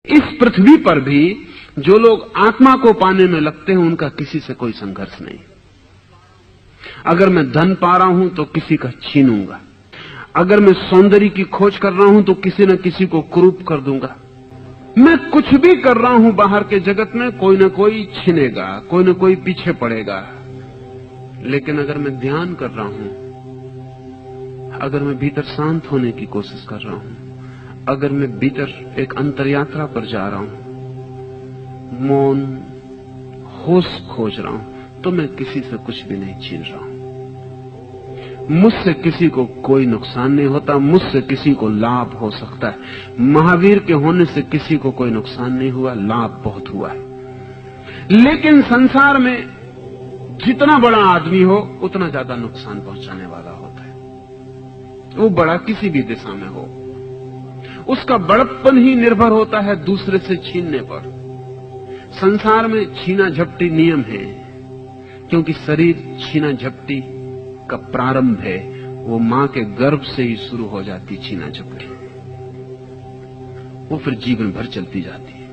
इस पृथ्वी पर भी जो लोग आत्मा को पाने में लगते हैं उनका किसी से कोई संघर्ष नहीं। अगर मैं धन पा रहा हूं तो किसी का छीनूंगा, अगर मैं सौंदर्य की खोज कर रहा हूं तो किसी न किसी को कुरूप कर दूंगा। मैं कुछ भी कर रहा हूं बाहर के जगत में, कोई न कोई छीनेगा, कोई न कोई पीछे पड़ेगा। लेकिन अगर मैं ध्यान कर रहा हूं, अगर मैं भीतर शांत होने की कोशिश कर रहा हूं, अगर मैं भीतर एक अंतरयात्रा पर जा रहा हूं, मौन होश खोज रहा हूं, तो मैं किसी से कुछ भी नहीं छीन रहा हूं। मुझसे किसी को कोई नुकसान नहीं होता, मुझसे किसी को लाभ हो सकता है। महावीर के होने से किसी को कोई नुकसान नहीं हुआ, लाभ बहुत हुआ है। लेकिन संसार में जितना बड़ा आदमी हो उतना ज्यादा नुकसान पहुंचाने वाला होता है। वो बड़ा किसी भी दिशा में हो, उसका बड़प्पन ही निर्भर होता है दूसरे से छीनने पर। संसार में छीना झपटी नियम है, क्योंकि शरीर छीना झपटी का प्रारंभ है। वो मां के गर्भ से ही शुरू हो जाती छीना झपटी, वो फिर जीवन भर चलती जाती है।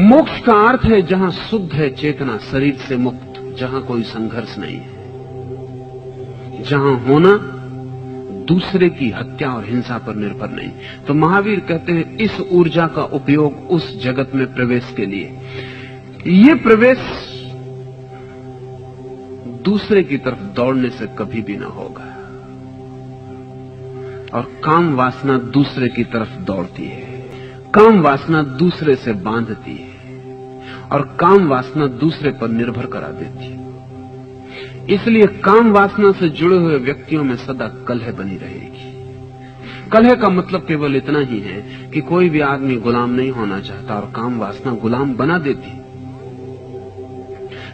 मोक्ष का अर्थ है जहां शुद्ध है चेतना, शरीर से मुक्त, जहां कोई संघर्ष नहीं है, जहां होना दूसरे की हत्या और हिंसा पर निर्भर नहीं। तो महावीर कहते हैं इस ऊर्जा का उपयोग उस जगत में प्रवेश के लिए। ये प्रवेश दूसरे की तरफ दौड़ने से कभी भी ना होगा। और काम वासना दूसरे की तरफ दौड़ती है, काम वासना दूसरे से बांधती है, और काम वासना दूसरे पर निर्भर करा देती है। इसलिए काम वासना से जुड़े हुए व्यक्तियों में सदा कलह बनी रहेगी। कलह का मतलब केवल इतना ही है कि कोई भी आदमी गुलाम नहीं होना चाहता और काम वासना गुलाम बना देती।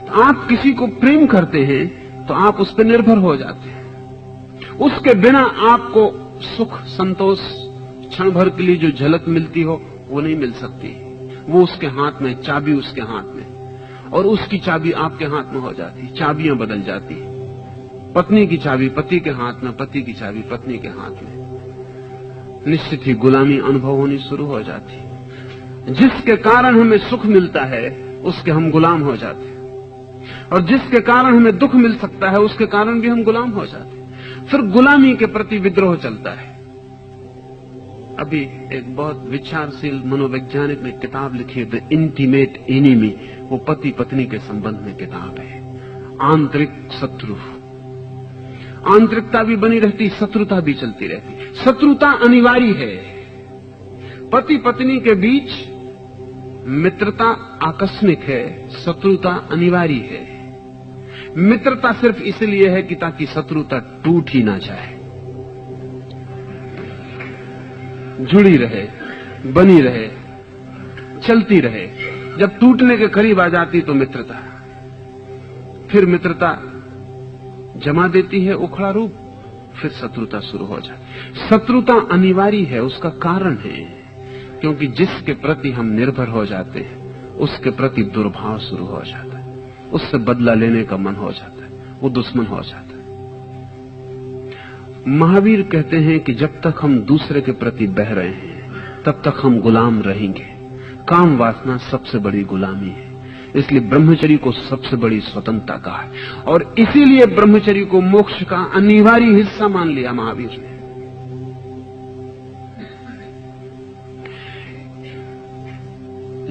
तो आप किसी को प्रेम करते हैं तो आप उस पर निर्भर हो जाते हैं। उसके बिना आपको सुख संतोष क्षण भर के लिए जो झलक मिलती हो वो नहीं मिल सकती। वो उसके हाथ में, चाबी उसके हाथ में, और उसकी चाबी आपके हाथ में हो जाती। चाबियां बदल जाती, पत्नी की चाबी पति के हाथ में, पति की चाबी पत्नी के हाथ में। निश्चित ही गुलामी अनुभव होनी शुरू हो जाती। जिसके कारण हमें सुख मिलता है उसके हम गुलाम हो जाते हैं, और जिसके कारण हमें दुख मिल सकता है उसके कारण भी हम गुलाम हो जाते हैं। फिर गुलामी के प्रति विद्रोह चलता है। अभी एक बहुत विचारशील मनोवैज्ञानिक ने किताब लिखी है, द इंटीमेट एनिमी। वो पति पत्नी के संबंध में किताब है। आंतरिक शत्रु, आंतरिकता भी बनी रहती, शत्रुता भी चलती रहती। शत्रुता अनिवार्य है। पति पत्नी के बीच मित्रता आकस्मिक है, शत्रुता अनिवार्य है। मित्रता सिर्फ इसलिए है कि ताकि शत्रुता टूट ही ना जाए, जुड़ी रहे, बनी रहे, चलती रहे। जब टूटने के करीब आ जाती तो मित्रता, फिर मित्रता जमा देती है उखड़ा रूप, फिर शत्रुता शुरू हो जाती। शत्रुता अनिवार्य है, उसका कारण है क्योंकि जिसके प्रति हम निर्भर हो जाते हैं उसके प्रति दुर्भाव शुरू हो जाता है, उससे बदला लेने का मन हो जाता है, वो दुश्मन हो जाता है। महावीर कहते हैं कि जब तक हम दूसरे के प्रति बह रहे हैं तब तक हम गुलाम रहेंगे। काम वासना सबसे बड़ी गुलामी है, इसलिए ब्रह्मचर्य को सबसे बड़ी स्वतंत्रता कहा है, और इसीलिए ब्रह्मचर्य को मोक्ष का अनिवार्य हिस्सा मान लिया महावीर ने।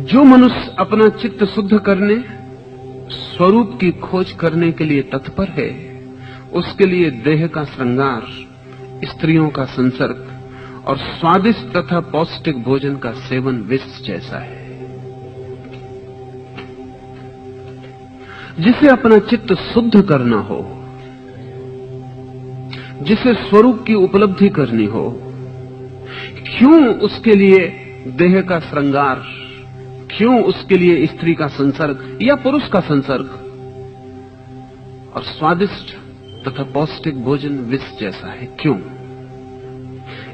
जो मनुष्य अपना चित्त शुद्ध करने, स्वरूप की खोज करने के लिए तत्पर है, उसके लिए देह का श्रृंगार, स्त्रियों का संसर्ग और स्वादिष्ट तथा पौष्टिक भोजन का सेवन विष जैसा है। जिसे अपना चित्त शुद्ध करना हो, जिसे स्वरूप की उपलब्धि करनी हो, क्यों उसके लिए देह का श्रृंगार, क्यों उसके लिए स्त्री का संसर्ग या पुरुष का संसर्ग, और स्वादिष्ट तथा पौष्टिक भोजन विष जैसा है? क्यों?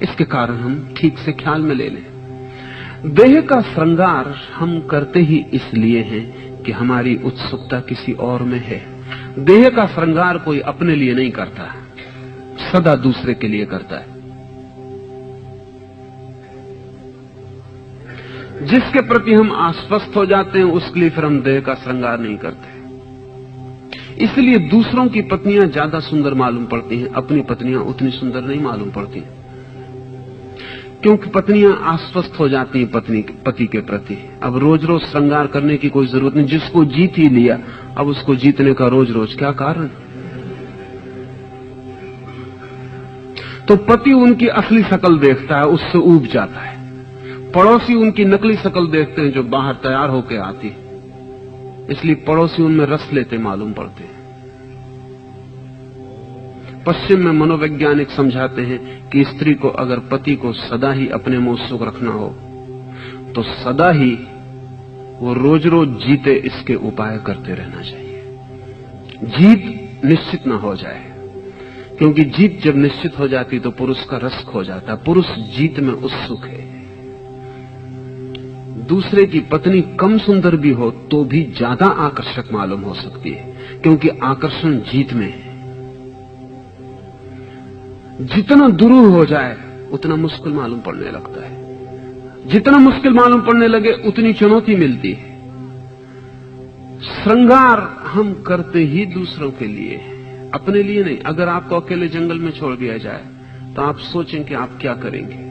इसके कारण हम ठीक से ख्याल में ले लें। देह का श्रृंगार हम करते ही इसलिए हैं कि हमारी उत्सुकता किसी और में है। देह का श्रृंगार कोई अपने लिए नहीं करता, सदा दूसरे के लिए करता है। जिसके प्रति हम आश्वस्त हो जाते हैं उसके लिए फिर हम देह का श्रृंगार नहीं करते। इसलिए दूसरों की पत्नियां ज्यादा सुंदर मालूम पड़ती हैं, अपनी पत्नियां उतनी सुंदर नहीं मालूम पड़ती, क्योंकि पत्नियां आश्वस्त हो जाती हैं पति के प्रति। अब रोज रोज श्रृंगार करने की कोई जरूरत नहीं, जिसको जीत ही लिया अब उसको जीतने का रोज रोज क्या कारण। तो पति उनकी असली शक्ल देखता है, उससे ऊब जाता है। पड़ोसी उनकी नकली शक्ल देखते हैं जो बाहर तैयार होकर आती, इसलिए पड़ोसी उनमें रस लेते मालूम पड़ते हैं। पश्चिम में मनोवैज्ञानिक समझाते हैं कि स्त्री को अगर पति को सदा ही अपने में उत्सुक रखना हो तो सदा ही वो रोज रोज जीते इसके उपाय करते रहना चाहिए। जीत निश्चित न हो जाए, क्योंकि जीत जब निश्चित हो जाती तो पुरुष का रस खो जाता है। पुरुष जीत में उत्सुक है। दूसरे की पत्नी कम सुंदर भी हो तो भी ज्यादा आकर्षक मालूम हो सकती है, क्योंकि आकर्षण जीत में है। जितना दुरूह हो जाए उतना मुश्किल मालूम पड़ने लगता है। जितना मुश्किल मालूम पड़ने लगे उतनी चुनौती मिलती है। श्रृंगार हम करते ही दूसरों के लिए, अपने लिए नहीं। अगर आपको अकेले जंगल में छोड़ दिया जाए तो आप सोचें कि आप क्या करेंगे।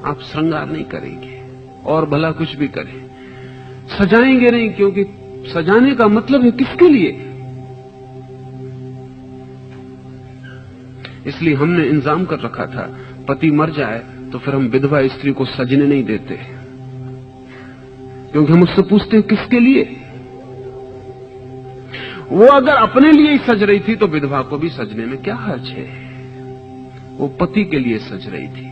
आप श्रृंगार नहीं करेंगे और भला कुछ भी करें, सजाएंगे नहीं, क्योंकि सजाने का मतलब है किसके लिए। इसलिए हमने इंतजाम कर रखा था, पति मर जाए तो फिर हम विधवा स्त्री को सजने नहीं देते, क्योंकि हम उससे पूछते हैं किसके लिए। वो अगर अपने लिए ही सज रही थी तो विधवा को भी सजने में क्या हर्ज है। वो पति के लिए सज रही थी,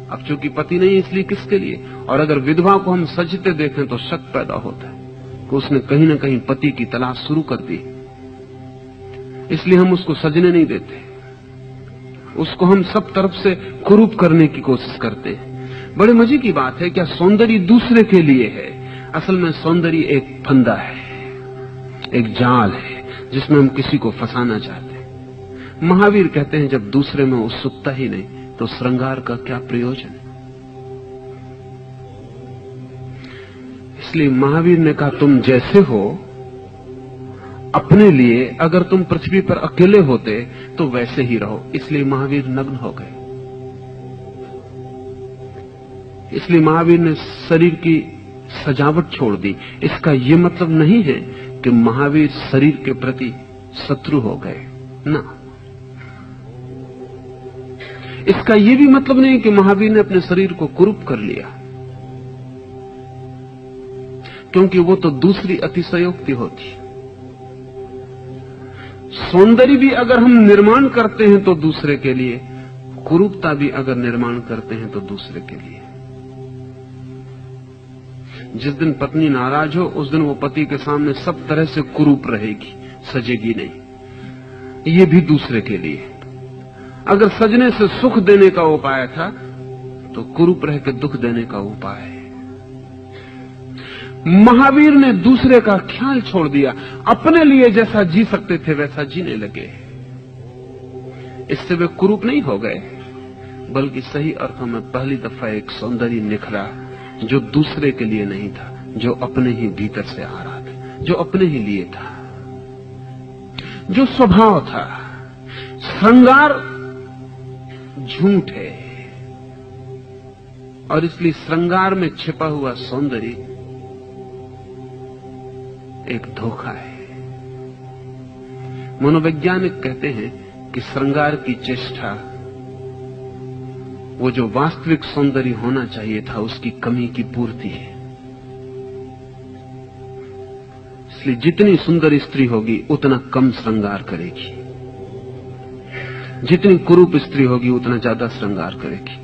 अब चूंकि पति नहीं इसलिए किसके लिए। और अगर विधवा को हम सजते देखें तो शक पैदा होता है कि उसने कहीं ना कहीं पति की तलाश शुरू कर दी, इसलिए हम उसको सजने नहीं देते। उसको हम सब तरफ से कुरूप करने की कोशिश करते हैं। बड़े मजे की बात है, क्या सौंदर्य दूसरे के लिए है? असल में सौंदर्य एक फंदा है, एक जाल है जिसमें हम किसी को फंसाना चाहते हैं। महावीर कहते हैं जब दूसरे में उत्सुकता ही नहीं तो श्रृंगार का क्या प्रयोजन। इसलिए महावीर ने कहा तुम जैसे हो अपने लिए, अगर तुम पृथ्वी पर अकेले होते तो वैसे ही रहो। इसलिए महावीर नग्न हो गए। इसलिए महावीर ने शरीर की सजावट छोड़ दी। इसका यह मतलब नहीं है कि महावीर शरीर के प्रति शत्रु हो गए, ना। इसका यह भी मतलब नहीं कि महावीर ने अपने शरीर को कुरूप कर लिया, क्योंकि वो तो दूसरी अतिशयोक्ति होती। सौंदर्य भी अगर हम निर्माण करते हैं तो दूसरे के लिए, कुरूपता भी अगर निर्माण करते हैं तो दूसरे के लिए। जिस दिन पत्नी नाराज हो उस दिन वो पति के सामने सब तरह से कुरूप रहेगी, सजेगी नहीं। ये भी दूसरे के लिए। अगर सजने से सुख देने का उपाय था तो कुरूप रह के दुख देने का उपाय है। महावीर ने दूसरे का ख्याल छोड़ दिया, अपने लिए जैसा जी सकते थे वैसा जीने लगे। इससे वे कुरूप नहीं हो गए, बल्कि सही अर्थों में पहली दफा एक सौंदर्य निखरा जो दूसरे के लिए नहीं था, जो अपने ही भीतर से आ रहा था, जो अपने ही लिए था, जो स्वभाव था। श्रृंगार झूठ है और इसलिए श्रृंगार में छिपा हुआ सौंदर्य एक धोखा है। मनोवैज्ञानिक कहते हैं कि श्रृंगार की चेष्टा वो जो वास्तविक सौंदर्य होना चाहिए था उसकी कमी की पूर्ति है। इसलिए जितनी सुंदर स्त्री होगी उतना कम श्रृंगार करेगी, जितनी कुरूप स्त्री होगी उतना ज्यादा श्रृंगार करेगी।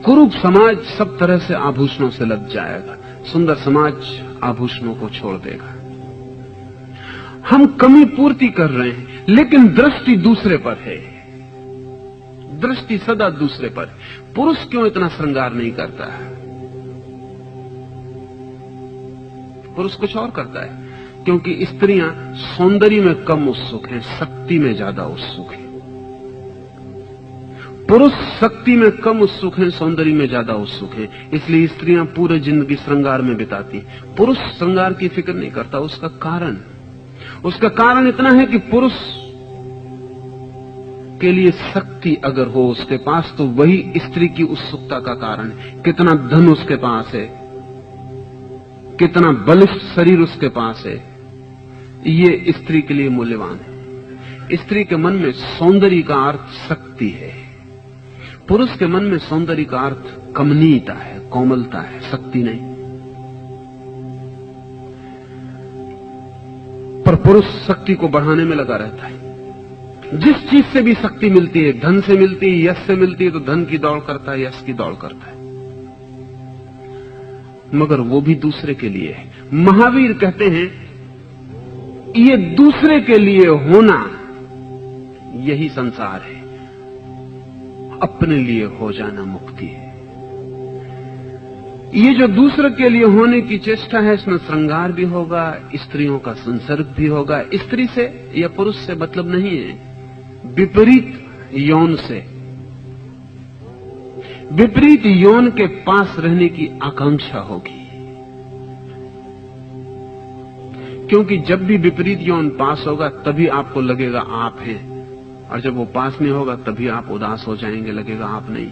कुरूप समाज सब तरह से आभूषणों से लद जाएगा, सुंदर समाज आभूषणों को छोड़ देगा। हम कमी पूर्ति कर रहे हैं, लेकिन दृष्टि दूसरे पर है, दृष्टि सदा दूसरे पर। पुरुष क्यों इतना श्रृंगार नहीं करता है? पुरुष कुछ और करता है, क्योंकि स्त्रियां सौंदर्य में कम उत्सुक हैं, शक्ति में ज्यादा उत्सुक हैं। पुरुष शक्ति में कम उत्सुक हैं, सौंदर्य में ज्यादा उत्सुक हैं। इसलिए स्त्रियां पूरे जिंदगी श्रृंगार में बिताती। पुरुष श्रृंगार की फिक्र नहीं करता। उसका कारण इतना है कि पुरुष के लिए शक्ति अगर हो उसके पास, तो वही स्त्री की उत्सुकता का कारण है। कितना धन उसके पास है, कितना बलिष्ठ शरीर उसके पास है, ये स्त्री के लिए मूल्यवान है। स्त्री के मन में सौंदर्य का अर्थ शक्ति है। पुरुष के मन में सौंदर्य का अर्थ कमनीयता है, कोमलता है, शक्ति नहीं। पर पुरुष शक्ति को बढ़ाने में लगा रहता है। जिस चीज से भी शक्ति मिलती है, धन से मिलती है, यश से मिलती है, तो धन की दौड़ करता है, यश की दौड़ करता है। मगर वो भी दूसरे के लिए है। महावीर कहते हैं ये दूसरे के लिए होना यही संसार है, अपने लिए हो जाना मुक्ति है। ये जो दूसरे के लिए होने की चेष्टा है, इसमें श्रृंगार भी होगा, स्त्रियों का संसर्ग भी होगा। स्त्री से या पुरुष से मतलब नहीं है, विपरीत यौन से, विपरीत यौन के पास रहने की आकांक्षा होगी। क्योंकि जब भी विपरीत यौन पास होगा तभी आपको लगेगा आप हैं, और जब वो पास नहीं होगा तभी आप उदास हो जाएंगे, लगेगा आप नहीं।